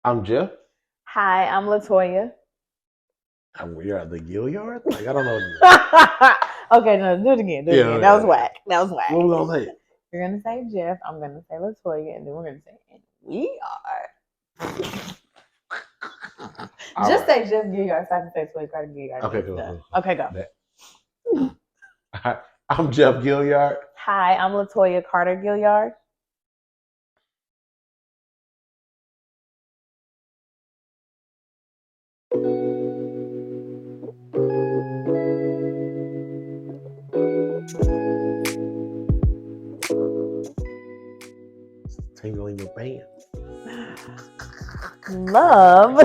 I'm Jeff, Hi, I'm Latoya. and we are the Gilyards. Like, I don't know. Okay, no, do it again. That was whack. That was whack. What we gonna say? You're gonna say Jeff. I'm gonna say Latoya, and then we're gonna say, and we are. Just say Jeff Gilyard. So I can say Latoya Carter Gilyard. Okay, cool. Okay, go. Hi, I'm Jeff Gilyard. Hi, I'm Latoya Carter Gilyard. Tingle in your pants. Love.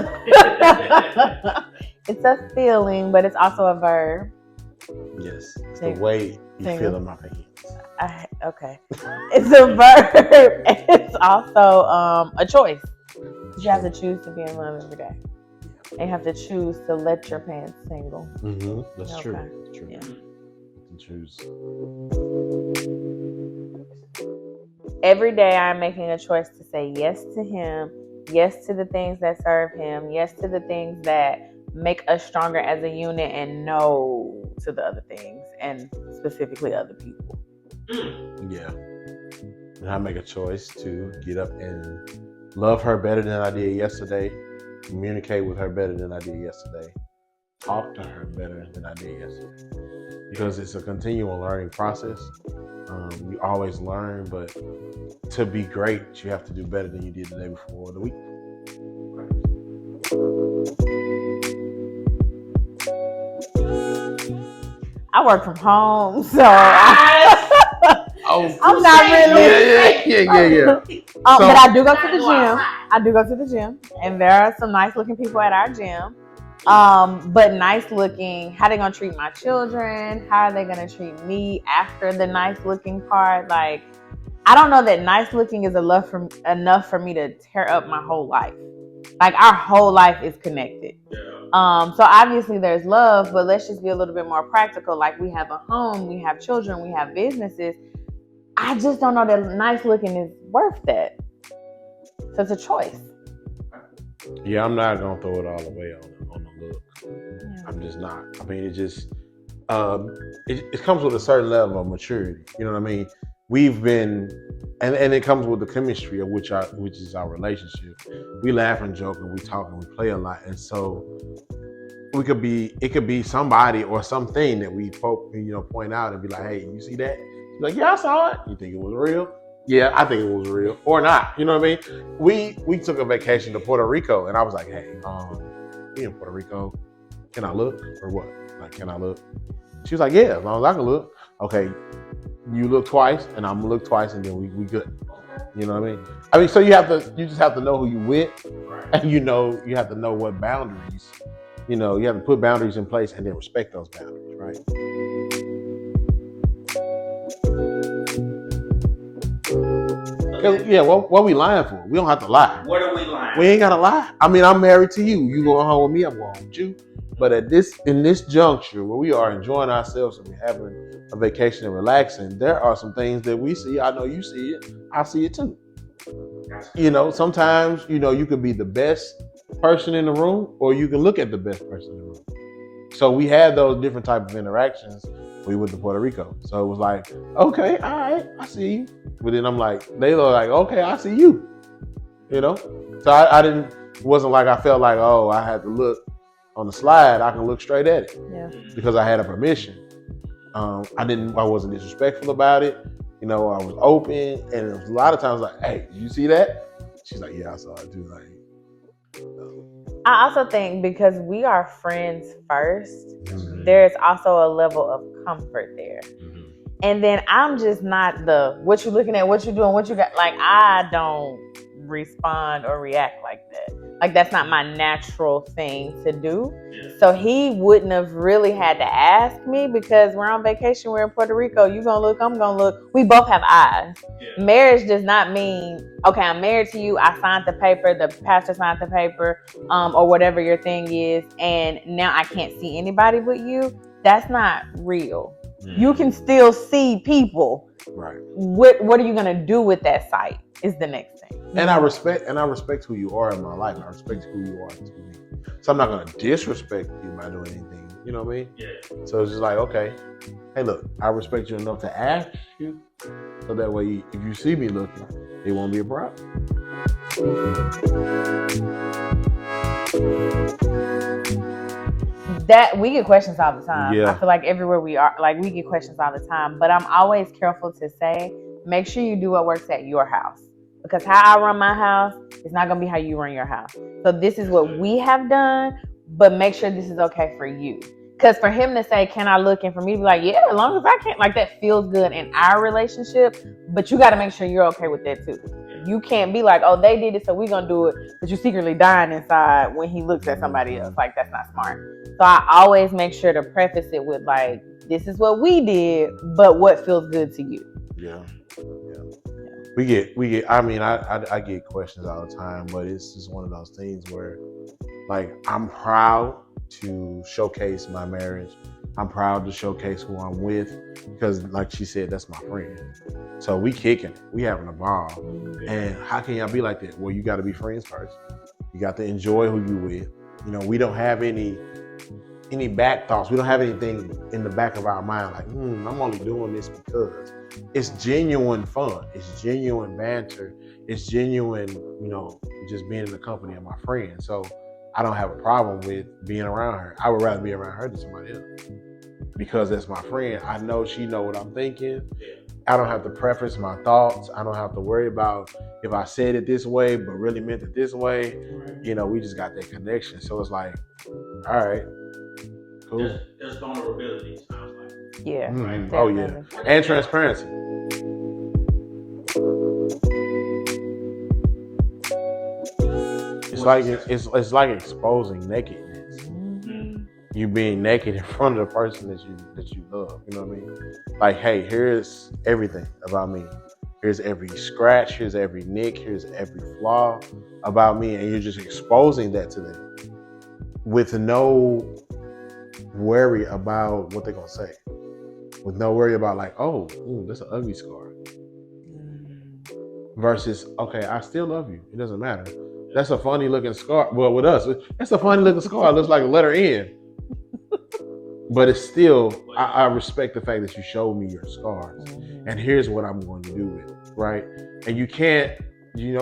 It's a feeling, but it's also a verb. Yes, it's the way you feel in my pants. Okay. It's a verb. It's also a choice. You have to choose to be in love every day. And you have to choose to let your pants tingle. Mm-hmm. That's true. That's true. Yeah. You can choose. Every day I'm making a choice to say yes to him, yes to the things that serve him, yes to the things that make us stronger as a unit, and no to the other things, and specifically other people. Yeah. And I make a choice to get up and love her better than I did yesterday, communicate with her better than I did yesterday, talk to her better than I did yesterday. Because it's a continual learning process. You always learn, but to be great, you have to do better than you did the day before or the week. I work from home, so I'm not really. Yeah. But I do go to the gym. I do go to the gym, and there are some nice looking people at our gym. But nice looking, how they gonna treat my children? How are they gonna treat me after the nice looking part? Like, I don't know that nice looking is enough for me to tear up my whole life. Like, our whole life is connected. So obviously there's love, but let's just be a little bit more practical. Like, we have a home, we have children, we have businesses. I just don't know that nice looking is worth that. So it's a choice. Yeah, I'm not gonna throw it all away on the look. Yeah. I'm just not. I mean, it just it comes with a certain level of maturity. You know what I mean? We've been, and it comes with the chemistry of which is our relationship. We laugh and joke and we talk and we play a lot, and so it could be somebody or something that we point out and be like, hey, you see that? You're like, yeah, I saw it. You think it was real? Yeah, I think it was real, or not. You know what I mean? We took a vacation to Puerto Rico, and I was like, hey, we in Puerto Rico. Can I look or what? Like, can I look? She was like, yeah, as long as I can look. Okay, you look twice, and I'm gonna look twice, and then we good. You know what I mean? So you just have to know who you with, and you have to know what boundaries. You have to put boundaries in place and then respect those boundaries, right? Yeah, what we lying for? We don't have to lie. What are we lying? We ain't gotta lie. I mean, I'm married to you. You going home with me, I'm going home with you. But in this juncture where we are enjoying ourselves and we're having a vacation and relaxing, there are some things that we see. I know you see it. I see it too. Sometimes, you could be the best person in the room, or you can look at the best person in the room. So we had those different type of interactions. We went to Puerto Rico. So it was like, okay, all right, I see you. But then they were like, okay, I see you. So it wasn't like I felt like, oh, I had to look on the slide. I can look straight at it. Yeah. Because I had a permission. I wasn't disrespectful about it. I was open, and it was a lot of times like, hey, did you see that? She's like, yeah, I saw it too. Like, I also think because we are friends first, there's also a level of comfort there. Mm-hmm. And then I'm just not what you looking at, what you doing, what you got. Like, I don't respond or react like that. Like, that's not my natural thing to do. Yeah. So he wouldn't have really had to ask me, because we're on vacation, we're in Puerto Rico, you gonna look, I'm gonna look. We both have eyes. Yeah. Marriage does not mean, okay, I'm married to you, I signed the paper, the pastor signed the paper, or whatever your thing is, and now I can't see anybody but you. That's not real. Mm-hmm. You can still see people. Right. What are you gonna do with that sight is the next thing. everything. And I respect who you are in my life. I respect who you are to me. So I'm not gonna disrespect you by doing anything. You know what I mean? Yeah. So it's just like, okay, hey, look, I respect you enough to ask you, so that way, if you see me looking, it won't be a problem. That we get questions all the time. Yeah. I feel like everywhere we are, like we get questions all the time. But I'm always careful to say, make sure you do what works at your house. Because how I run my house is not gonna be how you run your house. So this is what we have done, but make sure this is okay for you. Because for him to say, can I look, and for me to be like, yeah, as long as I can, like that feels good in our relationship. But you got to make sure you're okay with that too. You can't be like, oh, they did it, so we're gonna do it, but you're secretly dying inside when he looks at somebody else. Like, that's not smart. So I always make sure to preface it with like, this is what we did, but what feels good to you. Yeah. We get. I mean, I get questions all the time, but it's just one of those things where, like, I'm proud to showcase my marriage. I'm proud to showcase who I'm with, because, like she said, that's my friend. So we kicking it. We having a ball. And how can y'all be like that? Well, you got to be friends first. You got to enjoy who you with. You know, we don't have any back thoughts. We don't have anything in the back of our mind like, I'm only doing this because. It's genuine fun. It's genuine banter. It's genuine, just being in the company of my friend. So I don't have a problem with being around her. I would rather be around her than somebody else, because that's my friend. I know she know what I'm thinking. I don't have to preface my thoughts. I don't have to worry about if I said it this way but really meant it this way. We just got that connection. So it's like, all right, cool. There's vulnerability, sounds like. Yeah. Mm-hmm. Oh yeah, and transparency. It's like exposing nakedness. Mm-hmm. You being naked in front of the person that you love. You know what I mean? Like, hey, here's everything about me. Here's every scratch. Here's every nick. Here's every flaw about me, and you're just exposing that to them with no worry about what they're gonna say. With no worry about like, that's an ugly scar. Versus, okay, I still love you. It doesn't matter. That's a funny looking scar. Well, with us, that's a funny looking scar. It looks like a letter N. But it's still, I respect the fact that you showed me your scars. And here's what I'm going to do with it, right? And you can't,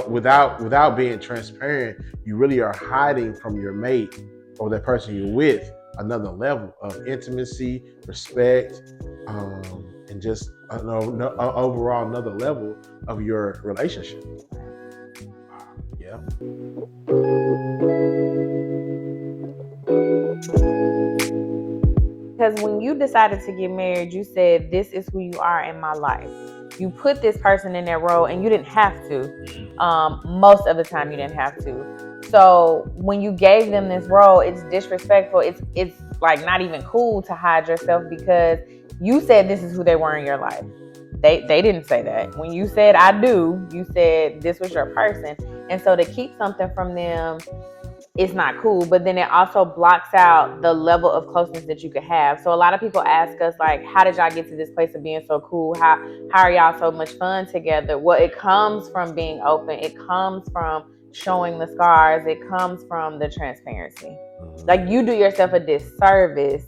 without being transparent, you really are hiding from your mate or that person you're with another level of intimacy, respect, and just overall another level of your relationship. Yeah. Because when you decided to get married, you said, this is who you are in my life. You put this person in that role, and you didn't have to. Most of the time you didn't have to. So when you gave them this role, it's disrespectful. It's like not even cool to hide yourself, because you said this is who they were in your life. They didn't say that. When you said I do, you said this was your person. And so to keep something from them, it's not cool. But then it also blocks out the level of closeness that you could have. So a lot of people ask us, like, how did y'all get to this place of being so cool? How are y'all so much fun together? Well, it comes from being open. It comes from showing the scars. It comes from the transparency. Like, you do yourself a disservice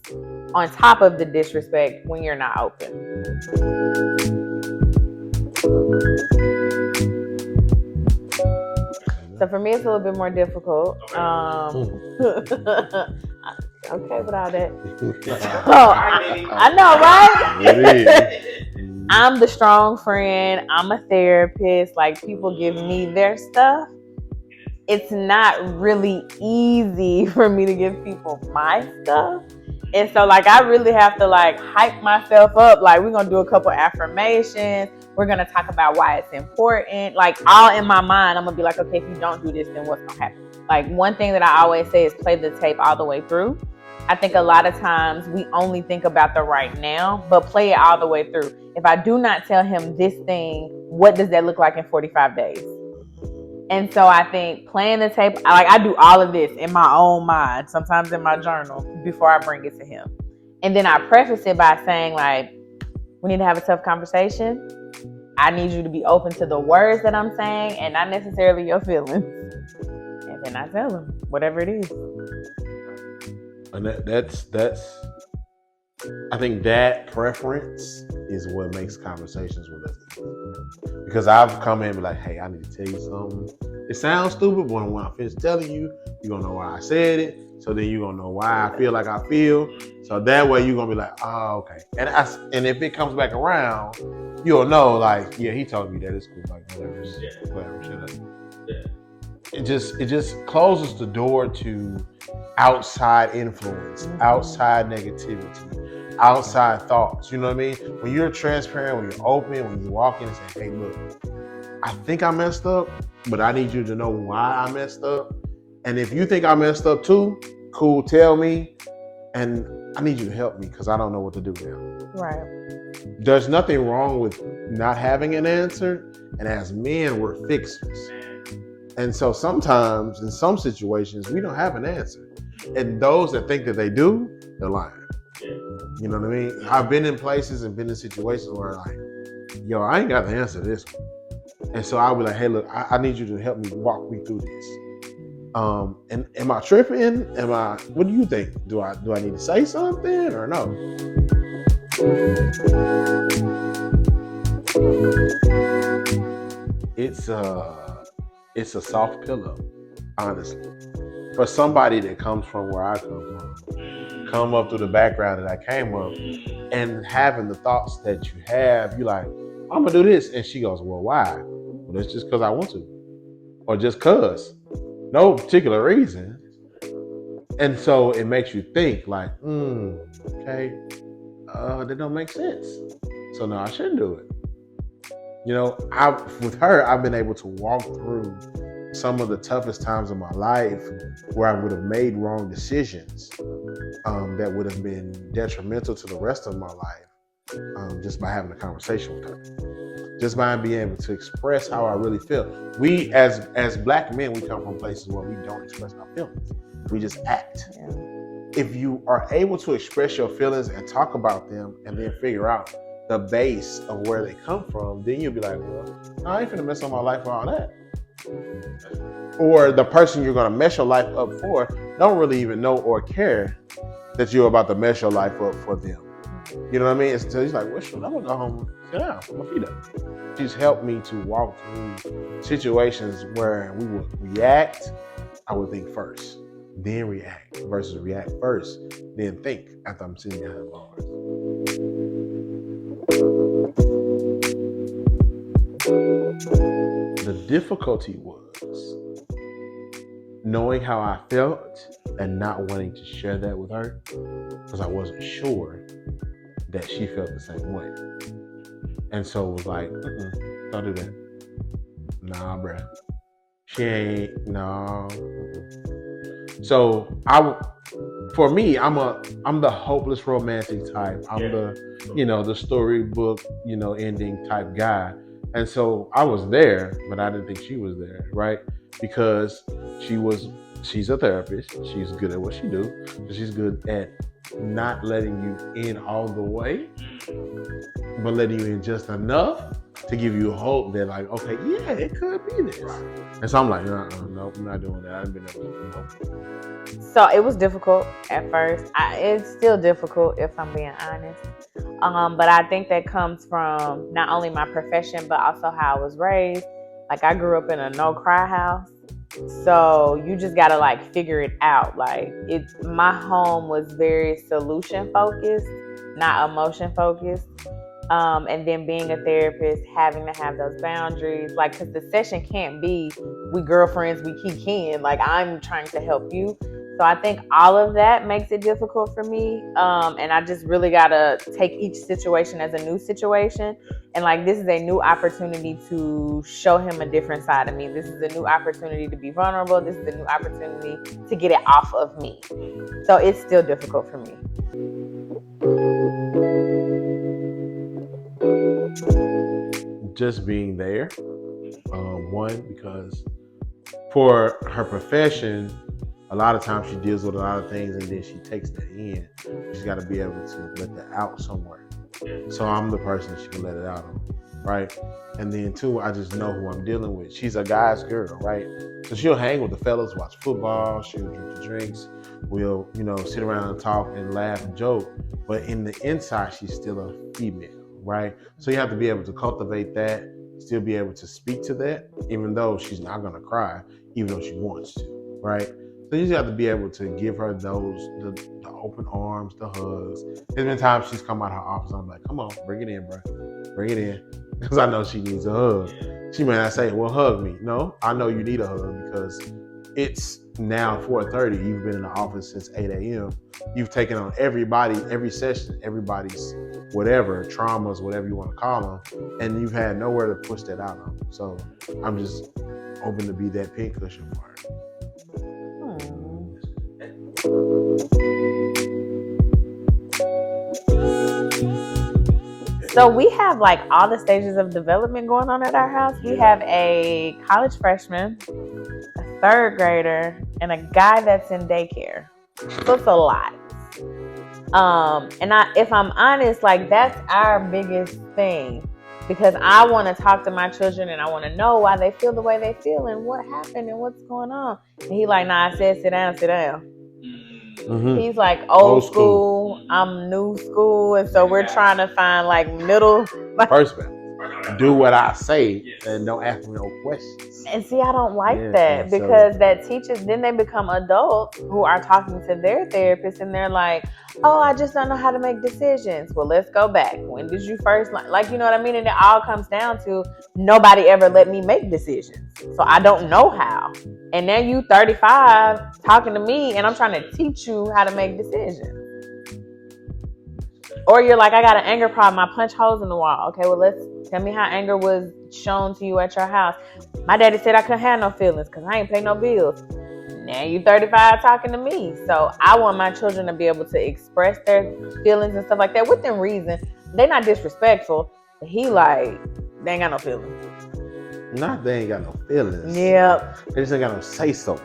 on top of the disrespect when you're not open. So for me, it's a little bit more difficult. Okay with all that. I know, right? It is. I'm the strong friend. I'm a therapist. Like, people give me their stuff. It's not really easy for me to give people my stuff. And so, like, I really have to, like, hype myself up. Like, we're going to do a couple affirmations. We're going to talk about why it's important. Like, all in my mind, I'm going to be like, okay, if you don't do this, then what's going to happen? Like, one thing that I always say is play the tape all the way through. I think a lot of times we only think about the right now, but play it all the way through. If I do not tell him this thing, what does that look like in 45 days? And so I think playing the tape, I do all of this in my own mind, sometimes in my journal, before I bring it to him. And then I preface it by saying, like, we need to have a tough conversation. I need you to be open to the words that I'm saying and not necessarily your feelings. And then I tell them whatever it is. And that's I think that preference is what makes conversations with us easy. Because I've come in and be like, hey, I need to tell you something. It sounds stupid, but when I finish telling you, you're gonna know why I said it. So then you're gonna know why I feel like I feel. So that way you're gonna be like, oh, okay. And if it comes back around, you'll know, like, yeah, he told me that. It's cool, like whatever, shut up. Yeah. It just closes the door to outside influence, outside negativity, outside thoughts. You know what I mean? When you're transparent, when you're open, when you walk in and say, hey, look, I think I messed up, but I need you to know why I messed up. And if you think I messed up too, cool, tell me. And I need you to help me because I don't know what to do now. Right. There's nothing wrong with not having an answer. And as men, we're fixers. And so sometimes in some situations, we don't have an answer. And those that think that they do, they're lying. You know what I mean? I've been in places and been in situations where like, yo, I ain't got the answer to this one. And so I'll be like, hey, look, I need you to help me walk me through this. And am I tripping? What do you think? Do I need to say something or no? It's a soft pillow, honestly. For somebody that comes from where I come up through the background that I came up, and having the thoughts that you have, you're like, I'm gonna do this. And she goes, well, why? Well, it's just because I want to. Or just cause. No particular reason. And so it makes you think like, okay, that don't make sense. So no, I shouldn't do it. You know, with her, I've been able to walk through some of the toughest times of my life where I would have made wrong decisions that would have been detrimental to the rest of my life just by having a conversation with her. Just by being able to express how I really feel. We, as Black men, we come from places where we don't express our feelings. We just act. Yeah. If you are able to express your feelings and talk about them and then figure out the base of where they come from, then you'll be like, well, I ain't finna mess up my life for all that. Or the person you're gonna mess your life up for don't really even know or care that you're about to mess your life up for them. You know what I mean? So he's like, well, shoot, I'm gonna go home and sit down, put my feet up. She's helped me to walk through situations where we would react, I would think first, then react, versus react first, then think after I'm sitting behind bars. The difficulty was knowing how I felt and not wanting to share that with her because I wasn't sure that she felt the same way. And so it was like, don't do that. Nah, bruh. She ain't, no. So for me, I'm the hopeless romantic type. I'm the storybook, ending type guy. And so I was there, but I didn't think she was there, right? Because she's a therapist. She's good at what she do. She's good at not letting you in all the way, but letting you in just enough to give you hope that like, okay, yeah, it could be this. And so I'm like, nope, I'm not doing that. I haven't been able to help. So it was difficult at first. It's still difficult if I'm being honest. But I think that comes from not only my profession, but also how I was raised. Like I grew up in a no-cry house. So you just gotta like figure it out. Like my home was very solution focused, not emotion focused. And then being a therapist, having to have those boundaries, like, cause the session can't be, we girlfriends, we kicking, like I'm trying to help you. So I think all of that makes it difficult for me. And I just really gotta take each situation as a new situation. And like, this is a new opportunity to show him a different side of me. This is a new opportunity to be vulnerable. This is a new opportunity to get it off of me. So it's still difficult for me. Just being there, one, because for her profession, a lot of times she deals with a lot of things and then she takes that in. She's got to be able to let that out somewhere. So I'm the person she can let it out on. right? And then two, I just know who I'm dealing with. She's a guy's girl, right? So she'll hang with the fellas, watch football, she'll drink the drinks, we'll, sit around and talk and laugh and joke. But in the inside, she's still a female, right? So you have to be able to cultivate that, still be able to speak to that, even though she's not gonna cry, even though she wants to, right? So you just have to be able to give her the open arms, the hugs. There's been times she's come out of her office, I'm like, come on, bring it in, bro. Bring it in. Because I know she needs a hug. She may not say, well, hug me. No, I know you need a hug because it's now 4:30. You've been in the office since 8 a.m. You've taken on everybody, every session, everybody's whatever, traumas, whatever you want to call them. And you've had nowhere to push that out on. So I'm just open to be that pincushion for her. So we have like all the stages of development going on at our house. We have a college freshman, a third grader, and a guy that's in daycare. So it's a lot. And if I'm honest, like that's our biggest thing, because I want to talk to my children and I want to know why they feel the way they feel and what happened and what's going on. And he like, nah, I said sit down, sit down. Mm-hmm. He's like old school. I'm new school, and so we're trying to find like middle. First do what I say and don't ask me no questions. And see, I don't like that because that teaches. Then they become adults who are talking to their therapist, and they're like, "Oh, I just don't know how to make decisions." Well, let's go back. When did you first like? You know what I mean? And it all comes down to nobody ever let me make decisions, so I don't know how. And now you 35 talking to me, and I'm trying to teach you how to make decisions. Or you're like, I got an anger problem. I punch holes in the wall. Okay, well, tell me how anger was shown to you at your house. My daddy said I couldn't have no feelings because I ain't pay no bills. Now you 35 talking to me. So I want my children to be able to express their feelings and stuff like that within reason. They're not disrespectful, but he like, they ain't got no feelings. Not they ain't got no feelings. Yep. They just ain't got no say so.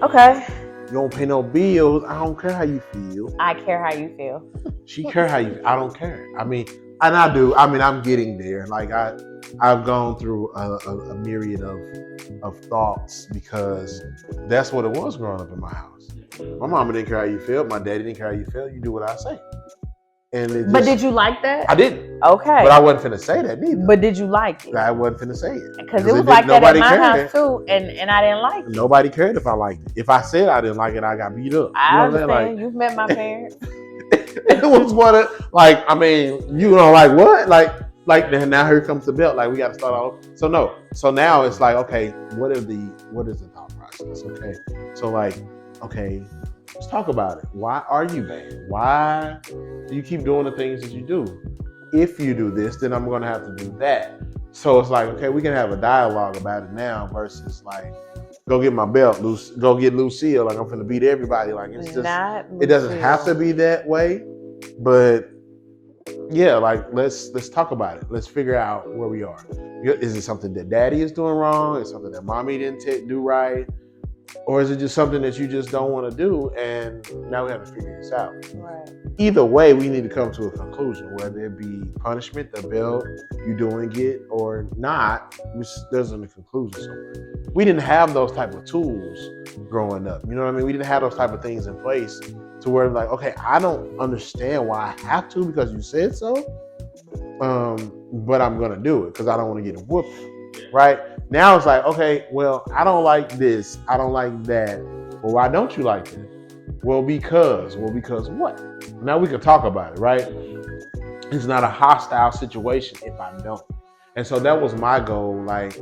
Okay. You don't pay no bills. I don't care how you feel. I care how you feel. She care how you feel. I don't care. I mean, and I do. I mean, I'm getting there. Like I've gone through a myriad of thoughts because that's what it was growing up in my house. My mama didn't care how you felt. My daddy didn't care how you felt. You do what I say. And but did you like that? I didn't. Okay. But I wasn't finna say that neither. But did you like it? I wasn't finna say it. Because it was like that at my house too, and I didn't like it. Nobody cared if I liked it. If I said I didn't like it, I got beat up. I understand. Like, you've met my parents. It was one of, like, I mean, like what? Like now here comes the belt. Like we got to start all. So no. So now it's like, okay, what is the thought process? Okay. So like, okay, let's talk about it. Why are you mad? Why do you keep doing the things that you do? If you do this, then I'm going to have to do that. So it's like, okay, we can have a dialogue about it now versus like, go get my belt, go get Lucille. Like I'm finna beat everybody. Like it's just, it doesn't have to be that way, but yeah, like let's talk about it. Let's figure out where we are. Is it something that daddy is doing wrong? Is it something that mommy didn't do right? Or is it just something that you just don't want to do? And now we have to figure this out. Right. Either way, we need to come to a conclusion, whether it be punishment, the belt, you doing it or not, there's a conclusion somewhere. We didn't have those type of tools growing up. You know what I mean? We didn't have those type of things in place to where like, okay, I don't understand why I have to because you said so, but I'm going to do it because I don't want to get whooped, right? Now it's like, okay, well, I don't like this. I don't like that. Well, why don't you like that? Well, because what? Now we can talk about it, right? It's not a hostile situation if I don't. And so that was my goal. Like,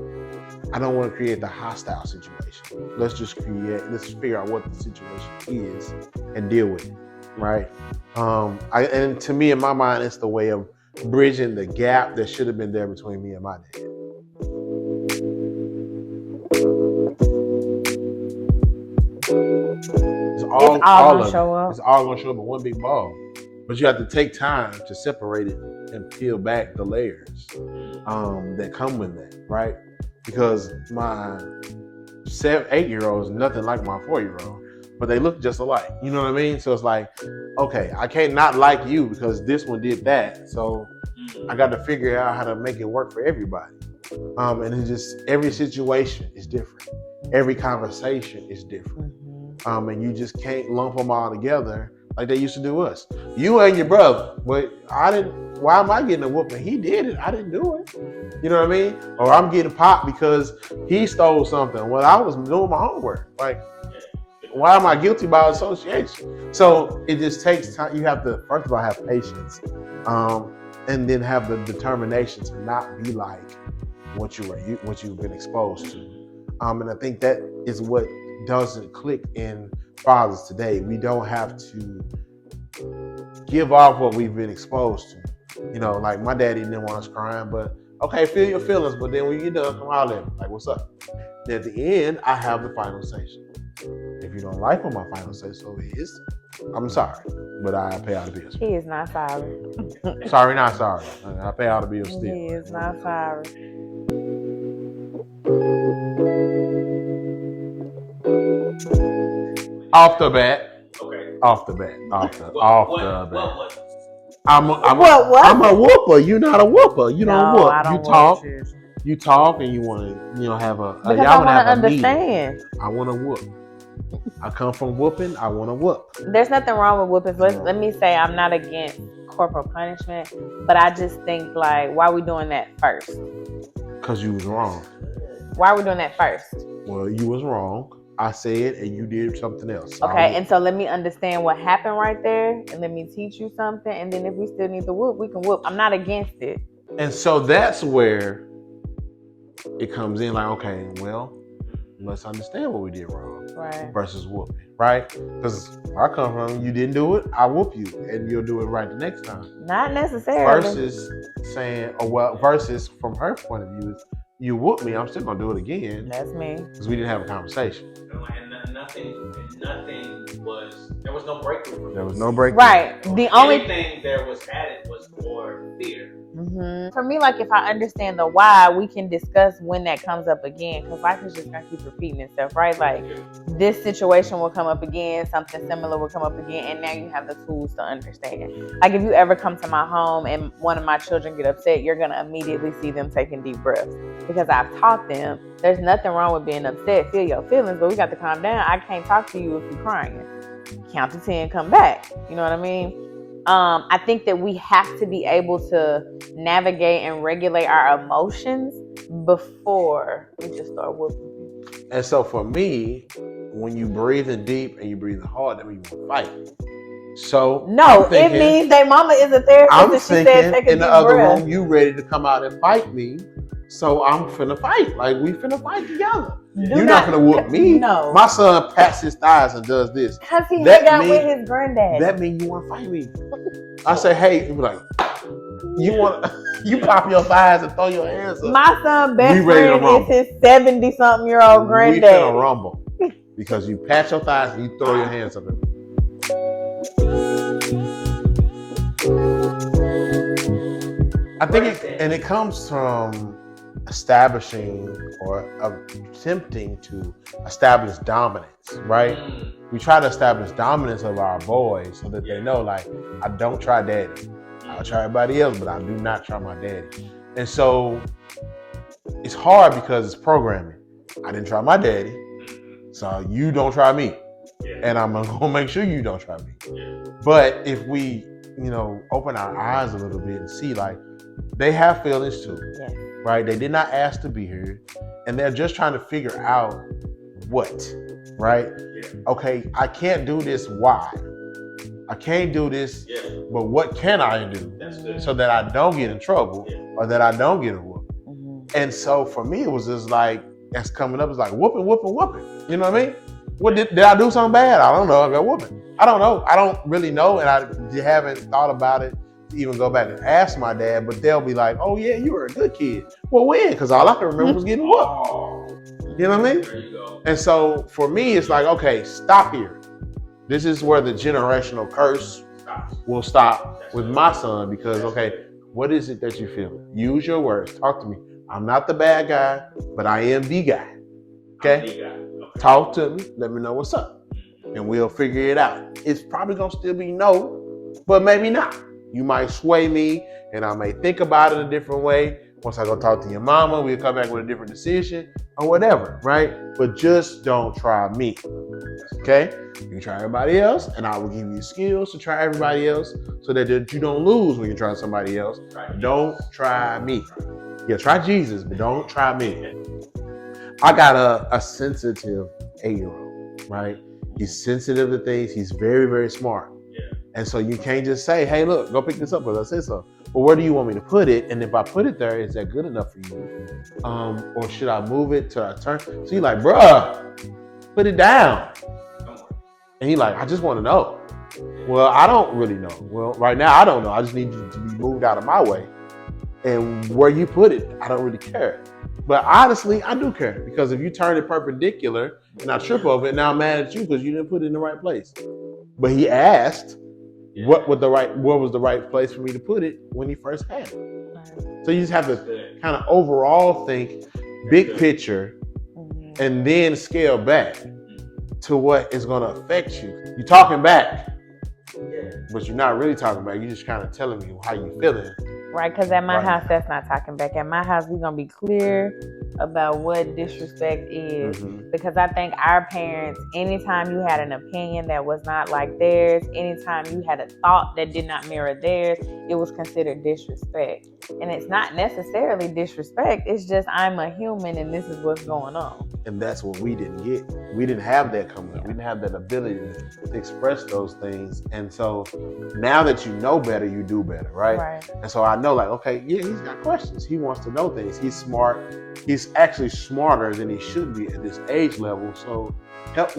I don't want to create the hostile situation. Let's figure out what the situation is and deal with it, right? And to me, in my mind, it's the way of bridging the gap that should have been there between me and my dad. It's all gonna show up. It's all gonna show up in one big ball. But you have to take time to separate it and peel back the layers that come with that, right? Because my 8-year-old is nothing like my 4-year-old, but they look just alike. You know what I mean? So it's like, okay, I can't not like you because this one did that. So I got to figure out how to make it work for everybody. And it's just every situation is different. Every conversation is different. And you just can't lump them all together like they used to do us. You and your brother, but why am I getting a whooping? He did it. I didn't do it. You know what I mean? Or I'm getting popped because he stole something. Well, I was doing my homework. Like, why am I guilty by association? So it just takes time. You have to, first of all, have patience. And then have the determination to not be like what you've been exposed to. And I think that is what doesn't click in fathers today. We don't have to give off what we've been exposed to. You know, like my daddy didn't want us crying, but okay, feel your feelings, but then when you're done, come holler at me. Like, what's up? And at the end, I have the final say. If you don't like what my final say so is, I'm sorry, but I pay all the bills. He is not sorry. Sorry, not sorry. I pay all the bills still. He is not sorry. Off the bat. Okay. Off the bat. I'm a whooper. You're not a whooper. You don't whoop. I don't talk. whoop. You talk, and you want to, have a. Because I want to understand. Meeting. I want to whoop. I come from whooping. I want to whoop. There's nothing wrong with whooping. Let me say I'm not against corporal punishment, but I just think like, why are we doing that first? Because you was wrong. Why are we doing that first? Well, you was wrong. I said, and you did something else. Okay, and so let me understand what happened right there, and let me teach you something, and then if we still need to whoop, we can whoop. I'm not against it. And so that's where it comes in like, okay, well, let's understand what we did wrong. Right. Versus whooping, right? Because where I come from, you didn't do it, I whoop you, and you'll do it right the next time. Not necessarily. Versus saying, versus from her point of view, you whoop me, I'm still gonna do it again. That's me. Because we didn't have a conversation. And nothing was, there was no breakthrough. There was no breakthrough. Right. The only thing there was added was more fear. Mm-hmm. For me, like if I understand the why, we can discuss when that comes up again, because life is just gonna keep repeating itself, right? Like this situation will come up again, something similar will come up again, and now you have the tools to understand. Like if you ever come to my home and one of my children get upset, you're gonna immediately see them taking deep breaths, because I've taught them there's nothing wrong with being upset, feel your feelings, but we got to calm down. I can't talk to you if you're crying. Count to 10, come back. You know what I mean? I think that we have to be able to navigate and regulate our emotions before we just start whooping people. And so for me, when you breathing deep and you breathing hard, that means you want to fight. So no, it means that mama is a therapist. I'm and thinking she said, take a in the deep other breath. room, you ready to come out and fight me. So I'm finna fight. Like we finna fight together. You're not finna whoop me. No. My son pats his thighs and does this. Because he hung out with his granddad. That means you want to fight me. I say, hey, he be like, you pop your thighs and throw your hands up. My son's best friend is his 70-something-year-old granddad. We finna rumble because you pat your thighs and you throw your hands up. I think it comes from establishing or attempting to establish dominance, right? We try to establish dominance of our boys so that they know, like, I don't try daddy. I'll try everybody else, but I do not try my daddy. And so it's hard because it's programming. I didn't try my daddy, so you don't try me. And I'm gonna make sure you don't try me. But if we, open our eyes a little bit and see, like, they have feelings too, right? They did not ask to be here, and they're just trying to figure out what, right? Okay, I can't do this. Why? I can't do this, but what can I do so that I don't get in trouble or that I don't get a whoop? And so for me, it was just like, that's coming up. It's like whooping. You know what I mean? What did I do something bad? I don't know. I got whooping. I don't know. I don't really know, and I haven't thought about it. Even go back and ask my dad, but they'll be like, oh yeah, you were a good kid. Well, when? Because all I can remember was getting whooped. You know what I mean? There you go. And so for me, it's like, okay, stop here. This is where the generational curse will stop with my son, because, okay, what is it that you feel? Use your words. Talk to me. I'm not the bad guy, but I am the guy. Okay? Talk to me. Let me know what's up. And we'll figure it out. It's probably going to still be no, but maybe not. You might sway me, and I may think about it a different way. Once I go talk to your mama, we'll come back with a different decision or whatever, right? But just don't try me, okay? You can try everybody else, and I will give you skills to try everybody else so that you don't lose when you try somebody else. Don't try me. Yeah, try Jesus, but don't try me. I got a sensitive 8-year-old, right? He's sensitive to things. He's very, very smart. Yeah. And so you can't just say, hey, look, go pick this up because I said so. But where do you want me to put it? And if I put it there, is that good enough for you? Or should I move it to a turn? So you're like, bruh, put it down. And he's like, I just want to know. Well, I don't really know. Well, right now, I don't know. I just need you to be moved out of my way. And where you put it, I don't really care. But honestly, I do care, because if you turn it perpendicular and I trip over it, now I'm mad at you because you didn't put it in the right place. But he asked, what was the right place for me to put it when he first had it. So you just have to kind of overall think big picture and then scale back to what is going to affect you. You're talking back, but you're not really talking back. You're just kind of telling me how you feeling. Right, because at my house, that's not talking back. At my house, we're going to be clear about what disrespect is. Because I think our parents, anytime you had an opinion that was not like theirs, anytime you had a thought that did not mirror theirs, it was considered disrespect. And it's not necessarily disrespect. It's just, I'm a human and this is what's going on. And that's what we didn't get. We didn't have that coming up. We didn't have that ability to express those things. And so now that you know better, you do better, right? And so I know, like, okay, yeah, he's got questions. He wants to know things. He's smart. He's actually smarter than he should be at this age level. So let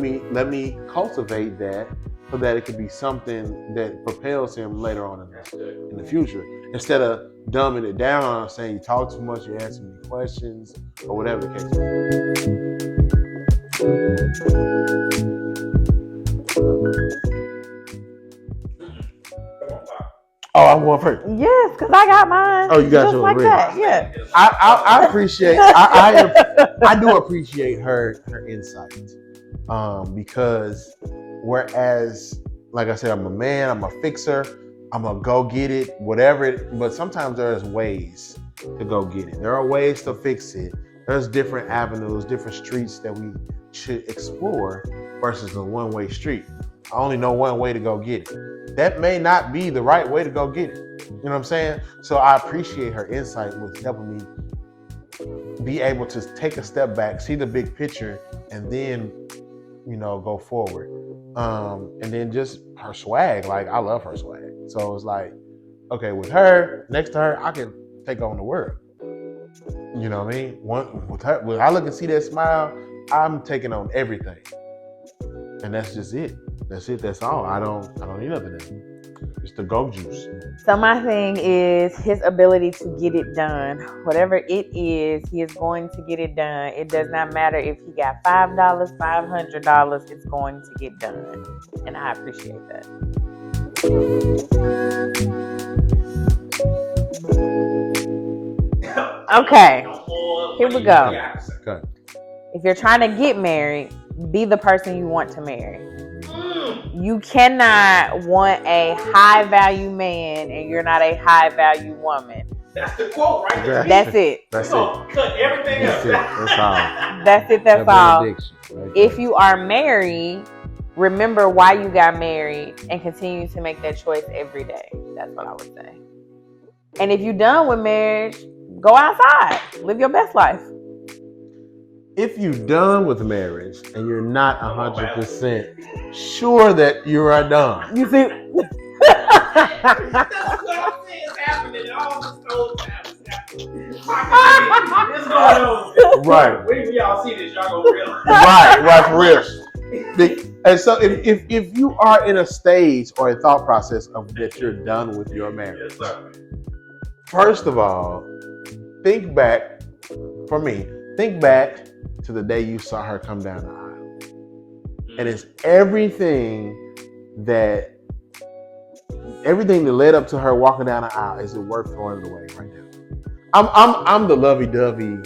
me cultivate that so that it could be something that propels him later on in the future. Instead of dumbing it down and saying you talk too much, you answer me questions, or whatever the case Oh, I'm going first. Yes, because I got mine. Oh, you got just yours like ready. that. Yeah. I appreciate. I do appreciate her insight, because whereas, like I said, I'm a man. I'm a fixer. I'm a go get it, whatever it. But sometimes there's ways to go get it. There are ways to fix it. There's different avenues, different streets that we should explore versus a one-way street. I only know one way to go get it. That may not be the right way to go get it. You know what I'm saying? So I appreciate her insight with helping me be able to take a step back, see the big picture, and then, go forward. And then just her swag. Like, I love her swag. So it's like, okay, with her, next to her, I can take on the world. You know what I mean? With her, when I look and see that smile, I'm taking on everything. And that's just it. That's it. That's all. I don't need nothing else. It's the go juice. So my thing is his ability to get it done. Whatever it is, he is going to get it done. It does not matter if he got $5, $500, it's going to get done. And I appreciate that. Okay. Here we go. Okay. If you're trying to get married, be the person you want to marry. You cannot want a high value man and you're not a high value woman. That's the quote right there. That's it. That's it. Cut everything else. That's all. That's it. That's all. Right, if you are married, remember why you got married and continue to make that choice every day. That's what I would say. And if you're done with marriage, go outside. Live your best life. If you're done with marriage and you're not 100% sure that you are done. You see? That's what I'm saying is happening. All this old time is happening. It's going on. Right. When y'all see this, y'all gonna realize. Right, for real. And so if you are in a stage or a thought process of that you're done with your marriage, Yes, sir. first of all, think back to the day you saw her come down the aisle. And it's everything that led up to her walking down the aisle. Is it worth throwing it away right now? I'm the lovey-dovey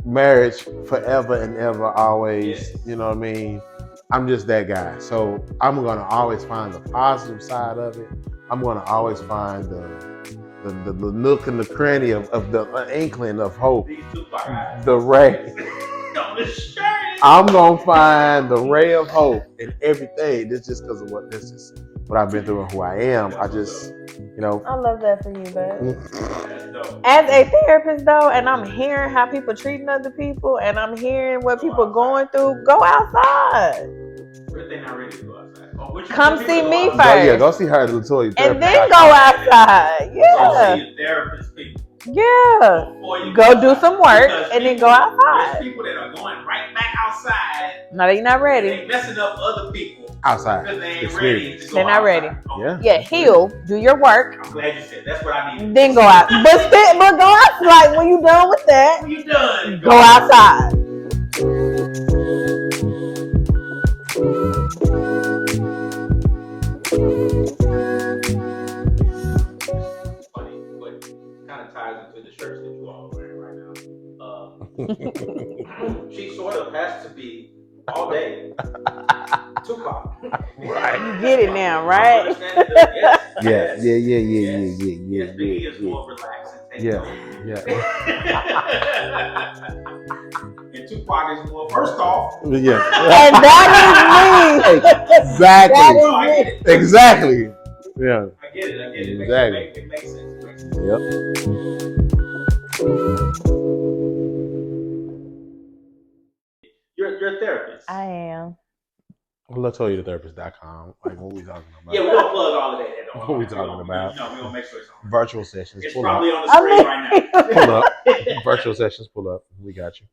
marriage forever and ever, always. Yes. You know what I mean? I'm just that guy. So I'm gonna always find the positive side of it. I'm gonna always find the nook and the cranny of the inkling of hope. These two eyes. The ray. On the shirt. I'm gonna find the ray of hope in everything. This just because of what I've been through and who I am. I just, I love that for you, bud. That's dope. As a therapist, though, and I'm hearing how people treating other people, and I'm hearing what people are going through, go outside. What if they not ready to go outside? Oh, Come see me first. Go see her at Latoya. And then go outside. Go Yeah. see a therapist, people. Yeah. Before you Go do outside. some work Because and then people- go outside. There's people that are going right back outside. No, you're not They ready. messing up other people outside. because they ain't Experience. ready to go They're not outside. ready. Oh, Yeah. Yeah, heal, do your work, I'm glad you said that's what I need. then go out. But go outside. Like when you done with that, When you done, go outside. Funny, but kind of ties into the shirts that you all are wearing right now. She sort of has to be all day Tupac. Right. You get it now, You right? understand that? Yes. Yeah. Yes, Biggie is more relaxed and takes Yeah. over. Yeah. And Tupac is more first off. Yeah. And that is me. Exactly. That No, I get it. Exactly. Yeah. I get it. Exactly. It makes sense. Yep. You're a therapist. I am. LatoyaTheTherapist.com. Like what we talking about? Yeah, we don't plug all of that. What we talking about? No, we're gonna make sure it's on. Virtual sessions. It's Pull probably up. on the screen right now. Pull up. Virtual sessions. Pull up. We got you.